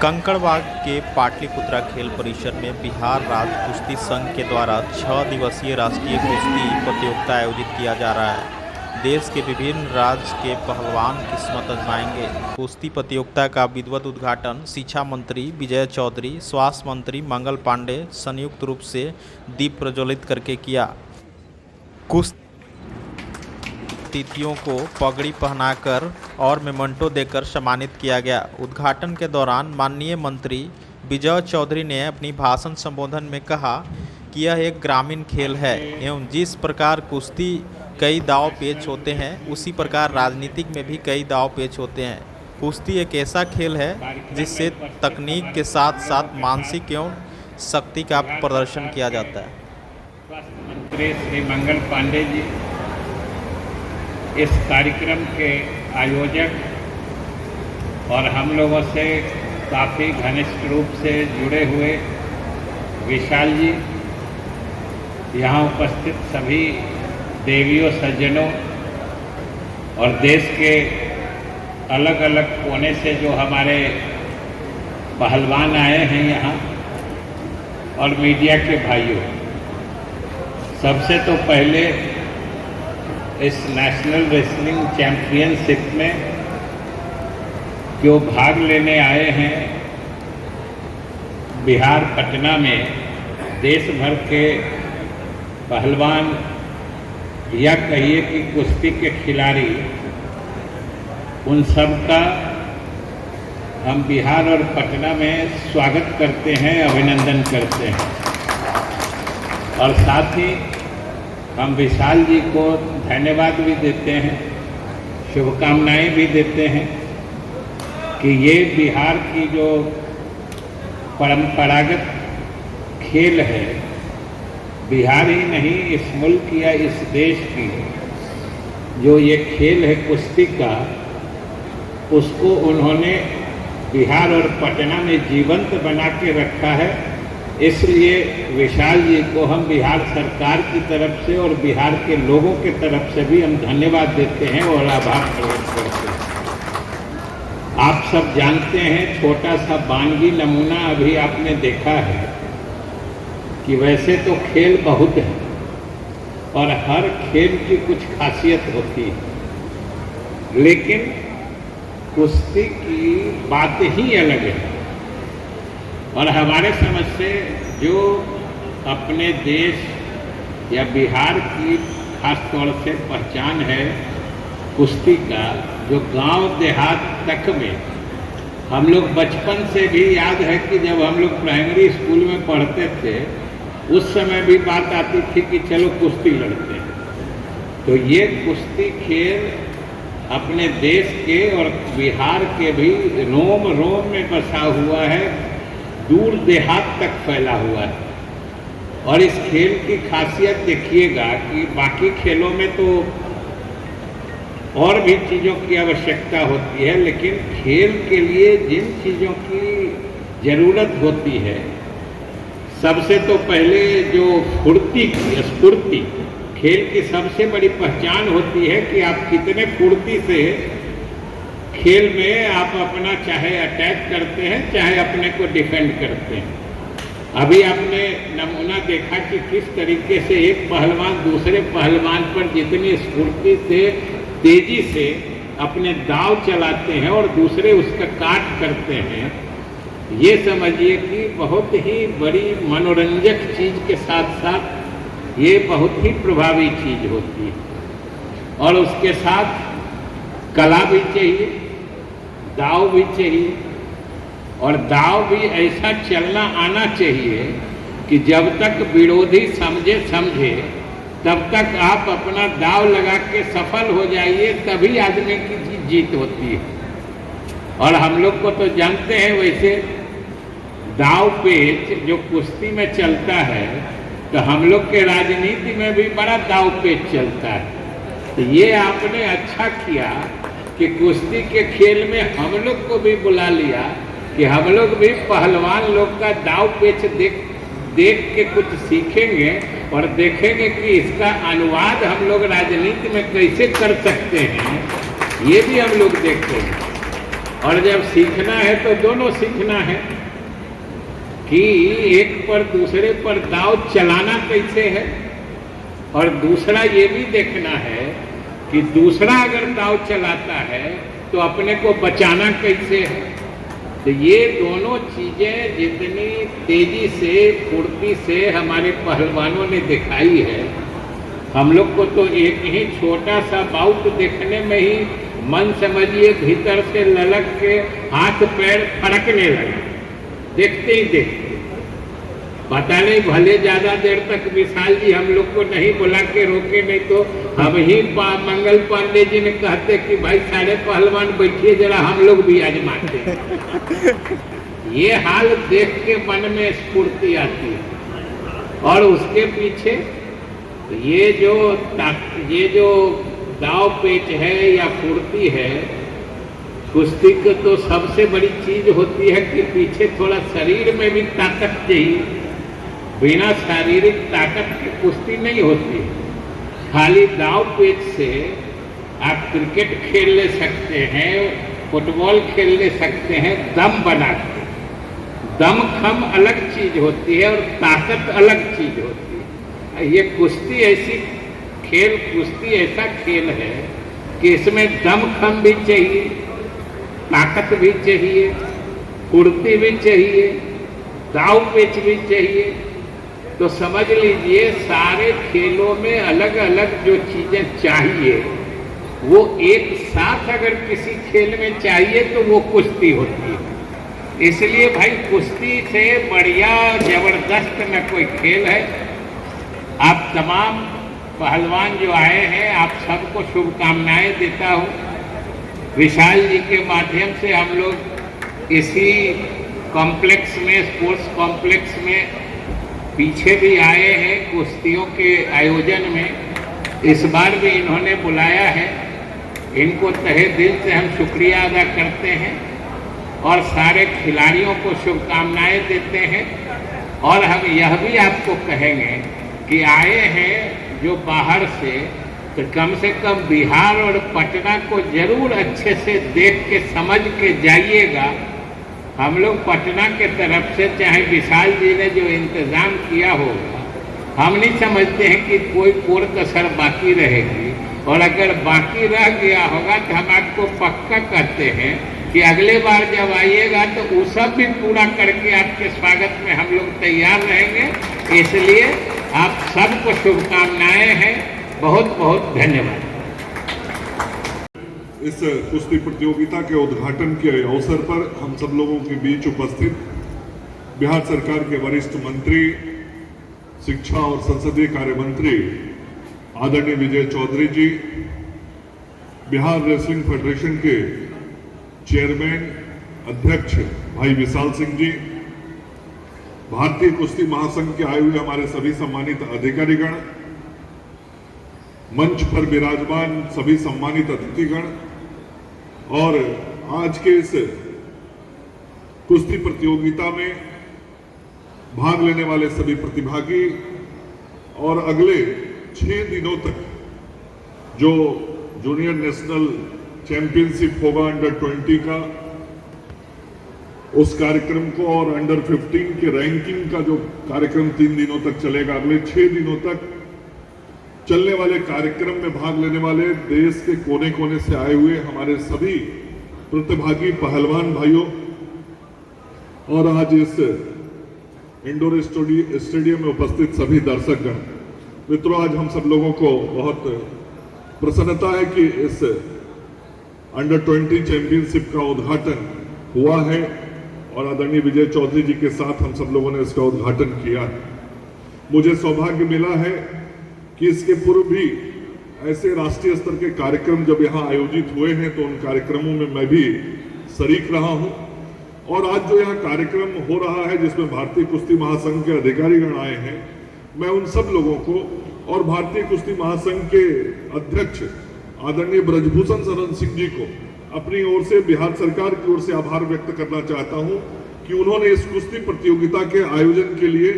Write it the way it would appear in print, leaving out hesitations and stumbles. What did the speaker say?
कंकड़बाग के पाटलिपुत्रा खेल परिसर में बिहार राज्य कुश्ती संघ के द्वारा 6 दिवसीय राष्ट्रीय कुश्ती प्रतियोगिता आयोजित किया जा रहा है। देश के विभिन्न राज्य के पहलवान किस्मत आजमाएंगे। कुश्ती प्रतियोगिता का विधिवत उद्घाटन शिक्षा मंत्री विजय चौधरी, स्वास्थ्य मंत्री मंगल पांडे संयुक्त रूप से दीप प्रज्वलित करके किया। कुश्ती अतिथियों को पगड़ी पहनाकर और मेमेंटो देकर सम्मानित किया गया। उद्घाटन के दौरान माननीय मंत्री विजय चौधरी ने अपनी भाषण संबोधन में कहा कि यह एक ग्रामीण खेल है एवं जिस प्रकार कुश्ती कई दांव पेच होते हैं उसी प्रकार राजनीतिक में भी कई दांव पेच होते हैं। कुश्ती एक ऐसा खेल है जिससे तकनीक के साथ साथ मानसिक एवं शक्ति का प्रदर्शन किया जाता है। स्वास्थ्य मंत्री श्री मंगल पांडे जी, इस कार्यक्रम के आयोजक और हम लोगों से काफ़ी घनिष्ठ रूप से जुड़े हुए विशाल जी, यहाँ उपस्थित सभी देवियों सज्जनों और देश के अलग अलग कोने से जो हमारे पहलवान आए हैं यहाँ और मीडिया के भाइयों, सबसे तो पहले इस नेशनल रेसलिंग चैंपियनशिप में जो भाग लेने आए हैं बिहार पटना में, देश भर के पहलवान या कहिए कि कुश्ती के खिलाड़ी, उन सब का हम बिहार और पटना में स्वागत करते हैं, अभिनंदन करते हैं। और साथ ही हम विशाल जी को धन्यवाद भी देते हैं, शुभकामनाएं भी देते हैं कि ये बिहार की जो परंपरागत खेल है, बिहार ही नहीं इस मुल्क या इस देश की जो ये खेल है कुश्ती का, उसको उन्होंने बिहार और पटना में जीवंत बना के रखा है। इसलिए विशाल जी को हम बिहार सरकार की तरफ से और बिहार के लोगों के तरफ से भी हम धन्यवाद देते हैं और आभार प्रकट करते हैं। आप सब जानते हैं, छोटा सा बानगी नमूना अभी आपने देखा है कि वैसे तो खेल बहुत है और हर खेल की कुछ खासियत होती है, लेकिन कुश्ती की बात ही अलग है। और हमारे समझ से जो अपने देश या बिहार की खास तौर से पहचान है कुश्ती का, जो गांव देहात तक में हम लोग बचपन से भी याद है कि जब हम लोग प्राइमरी स्कूल में पढ़ते थे उस समय भी बात आती थी कि चलो कुश्ती लड़ते हैं। तो ये कुश्ती खेल अपने देश के और बिहार के भी रोम रोम में बसा हुआ है, दूर देहात तक फैला हुआ है। और इस खेल की खासियत देखिएगा कि बाकी खेलों में तो और भी चीज़ों की आवश्यकता होती है, लेकिन खेल के लिए जिन चीज़ों की ज़रूरत होती है, सबसे तो पहले जो स्फूर्ति, खेल की सबसे बड़ी पहचान होती है कि आप कितने फुर्ती से खेल में आप अपना चाहे अटैक करते हैं, चाहे अपने को डिफेंड करते हैं। अभी आपने नमूना देखा कि किस तरीके से एक पहलवान दूसरे पहलवान पर जितनी स्फूर्ति से, तेजी से अपने दांव चलाते हैं और दूसरे उसका काट करते हैं, ये समझिए कि बहुत ही बड़ी मनोरंजक चीज़ के साथ साथ ये बहुत ही प्रभावी चीज़ होती है। और उसके साथ कला भी चाहिए, दाव भी चाहिए, और दाव भी ऐसा चलना आना चाहिए कि जब तक विरोधी समझे तब तक आप अपना दाव लगा के सफल हो जाइए, तभी आदमी की जीत होती है। और हम लोग को तो जानते हैं, वैसे दाव पेच जो कुश्ती में चलता है, तो हम लोग के राजनीति में भी बड़ा दाव पेच चलता है। तो ये आपने अच्छा किया कि कुश्ती के खेल में हम लोग को भी बुला लिया कि हम लोग भी पहलवान लोग का दाव पेच देख के कुछ सीखेंगे और देखेंगे कि इसका अनुवाद हम लोग राजनीति में कैसे कर सकते हैं, ये भी हम लोग देखेंगे। और जब सीखना है तो दोनों सीखना है कि एक पर दूसरे पर दाव चलाना कैसे है, और दूसरा ये भी देखना है कि दूसरा अगर दाव चलाता है तो अपने को बचाना कैसे है। तो ये दोनों चीजें जितनी तेजी से फुर्ती से हमारे पहलवानों ने दिखाई है, हम लोग को तो एक ही छोटा सा बाउट देखने में ही मन समझिए भीतर से ललक के हाथ पैर फड़कने लगा, देखते ही देखते। पता नहीं भले ज्यादा देर तक विशाल जी हम लोग को नहीं बुला के रोके, नहीं तो हम ही मंगल पांडे जी ने कहते कि भाई सारे पहलवान बैठिए जरा हम लोग भी आजमाते। ये हाल देख के मन में स्फूर्ति आती है। और उसके पीछे ये जो दाव पेच है या फुर्ती है, कुश्ती की तो सबसे बड़ी चीज होती है कि पीछे थोड़ा शरीर में भी ताकत चाहिए। बिना शारीरिक ताकत की कुश्ती नहीं होती। खाली दाव पेच से आप क्रिकेट खेल ले सकते हैं, फुटबॉल खेल ले सकते हैं दम बना के। दम खम अलग चीज होती है और ताकत अलग चीज होती है। ये कुश्ती ऐसा खेल है कि इसमें दम खम भी चाहिए, ताकत भी चाहिए, फुर्ती भी चाहिए, दाव पेच भी चाहिए। तो समझ लीजिए सारे खेलों में अलग अलग जो चीजें चाहिए वो एक साथ अगर किसी खेल में चाहिए तो वो कुश्ती होती है। इसलिए भाई कुश्ती से बढ़िया जबरदस्त न कोई खेल है। आप तमाम पहलवान जो आए हैं आप सबको शुभकामनाएं देता हूँ। विशाल जी के माध्यम से हम लोग इसी कॉम्प्लेक्स में, स्पोर्ट्स कॉम्प्लेक्स में पीछे भी आए हैं कुश्तियों के आयोजन में। इस बार भी इन्होंने बुलाया है, इनको तहे दिल से हम शुक्रिया अदा करते हैं और सारे खिलाड़ियों को शुभकामनाएं देते हैं। और हम यह भी आपको कहेंगे कि आए हैं जो बाहर से कम बिहार और पटना को जरूर अच्छे से देख के समझ के जाइएगा। हम लोग पटना के तरफ से चाहे विशाल जी ने जो इंतजाम किया होगा, हम नहीं समझते हैं कि कोई कोर कसर बाकी रहेगी। और अगर बाकी रह गया होगा तो हम आपको पक्का कहते हैं कि अगले बार जब आइएगा तो वो सब भी पूरा करके आपके स्वागत में हम लोग तैयार रहेंगे। इसलिए आप सबको शुभकामनाएं हैं। बहुत बहुत धन्यवाद। इस कुश्ती प्रतियोगिता के उद्घाटन के अवसर पर हम सब लोगों के बीच उपस्थित बिहार सरकार के वरिष्ठ मंत्री, शिक्षा और संसदीय कार्य मंत्री आदरणीय विजय चौधरी जी, बिहार रेसलिंग फेडरेशन के चेयरमैन अध्यक्ष भाई विशाल सिंह जी, भारतीय कुश्ती महासंघ के आए हुए हमारे सभी सम्मानित अधिकारीगण, मंच पर विराजमान सभी सम्मानित अतिथिगण और आज के इस कुश्ती प्रतियोगिता में भाग लेने वाले सभी प्रतिभागी और अगले 6 दिनों तक जो जूनियर नेशनल चैंपियनशिप होगा अंडर 20 का, उस कार्यक्रम को और अंडर 15 के रैंकिंग का जो कार्यक्रम 3 दिनों तक चलेगा, अगले 6 दिनों तक चलने वाले कार्यक्रम में भाग लेने वाले देश के कोने कोने से आए हुए हमारे सभी प्रतिभागी पहलवान भाइयों और आज इस इंडोर स्टेडियम में उपस्थित सभी दर्शकगण, मित्रों, आज हम सब लोगों को बहुत प्रसन्नता है कि इस अंडर 20 चैंपियनशिप का उद्घाटन हुआ है और आदरणीय विजय चौधरी जी के साथ हम सब लोगों ने इसका उद्घाटन किया। मुझे सौभाग्य मिला है कि इसके पूर्व भी ऐसे राष्ट्रीय स्तर के कार्यक्रम जब यहाँ आयोजित हुए हैं तो उन कार्यक्रमों में मैं भी शरीक रहा हूँ। और आज जो यहाँ कार्यक्रम हो रहा है जिसमें भारतीय कुश्ती महासंघ के अधिकारीगण आए हैं, मैं उन सब लोगों को और भारतीय कुश्ती महासंघ के अध्यक्ष आदरणीय ब्रजभूषण शरण सिंह जी को अपनी ओर से, बिहार सरकार की ओर से आभार व्यक्त करना चाहता हूँ कि उन्होंने इस कुश्ती प्रतियोगिता के आयोजन के लिए